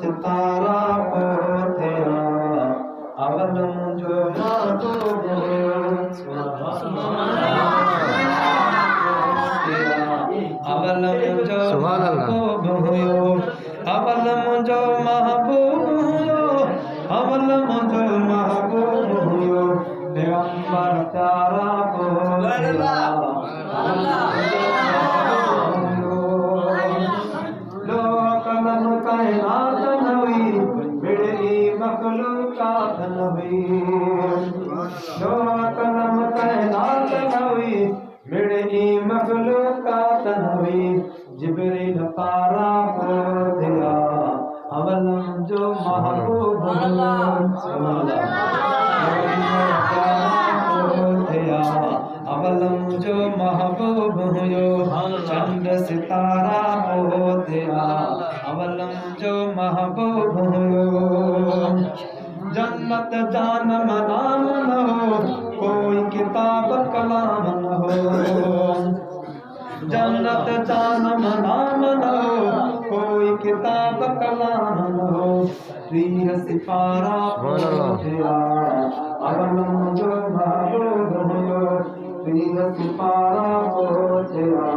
सितारा पोथिया अवलम जो महबूब अवलम जो महबूब हुयो अवलम जो महबूब हुयो अवलम जो महबूब हुयो पैगंबर प्यारा पोथिया कलम कायनात नवी बिड़ई मखलूकात नवी दो कलम कायनात नवी बिड़ई मखलूकात नवी जिब्रील पारा पोथिया अवलम जो महबूब पोथिया अवलम जो महबूब हुयो चंद सितारा पोथिया अवलम जो महबूब हुयो जन्नत जान मनाम न हो कोई किताब कलाम न हो जन्नत जान मनाम न हो कोई किताब कलाम न हो प्रिय सितारा पोथिया अवलम जो महबूब हुयो प्रिय सितारा पोथिया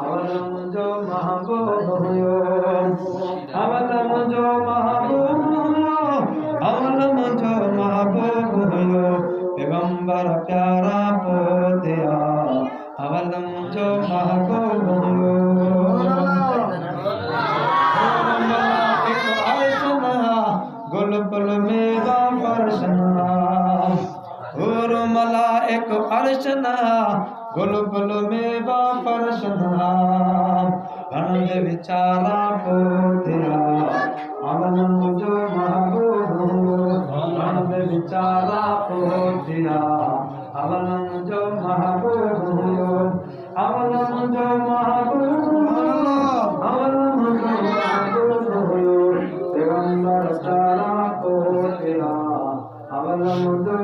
अवलम जो महबूब हुयो अवलम जो महबूब हुयो अवलम जो महबूब हुयो पैगंबर प्यारा पोथिया अवलम जो महबूब हुयो गुल पुल मेवा फर्शना और मलाइक अर्शना गुल पुल मेवा फर्शना गणद विचारा पोथिया अवलम जो महबूब हुयो गणद विचारा पोथिया अवलम जो महबूब हुयो अवलम जो महबूब हुयो अवलम जो महबूब हुयो पैगंबर प्यारा पोथिया अवलम जो